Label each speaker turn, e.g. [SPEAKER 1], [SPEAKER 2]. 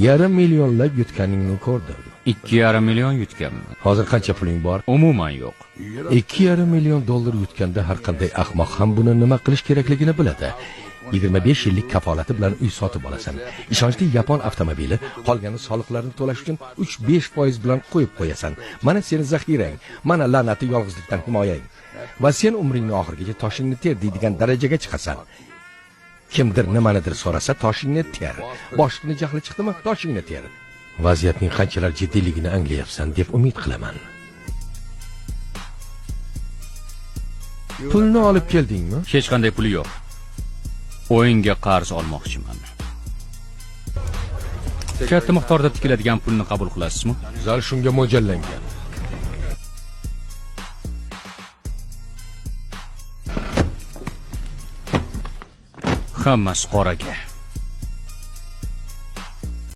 [SPEAKER 1] Yarim millionlab yutganingni ko'rdim.
[SPEAKER 2] 2,5 million yutganman.
[SPEAKER 1] Hozir qancha puling bor?
[SPEAKER 2] Umuman yo'q.
[SPEAKER 1] 2,5 million dollar yutganda har qanday ahmoq ham buni nima qilish kerakligini biladi. 25 yillik kafolati bilan uy sotib olasan. Ishonchli yapon avtomobili, qolgani soliqlarni to'lash uchun 3-5% bilan qo'yib qo'yasan. Mana seni zaxirang, mana la'nati yolg'izlikdan himoyang. Va sen umringning oxirigacha toshingni ter deydigan darajaga chiqasan. Kimdir nimanidir so'rasa toshingni ter. Boshqani jahli chiqdimi, toshingni ter. Vaziyatning qanchalar jiddiyligini anglayapsan deb umid qilaman. Pulni olib keldingmi?
[SPEAKER 2] Hech qanday puli yo'q. O'yinga qarz olmoqchiman. Katta miqdorda tikiladigan pulni qabul qilasizmi?
[SPEAKER 1] Zal shunga mo'ljallangan.
[SPEAKER 2] Hammasi qoraga.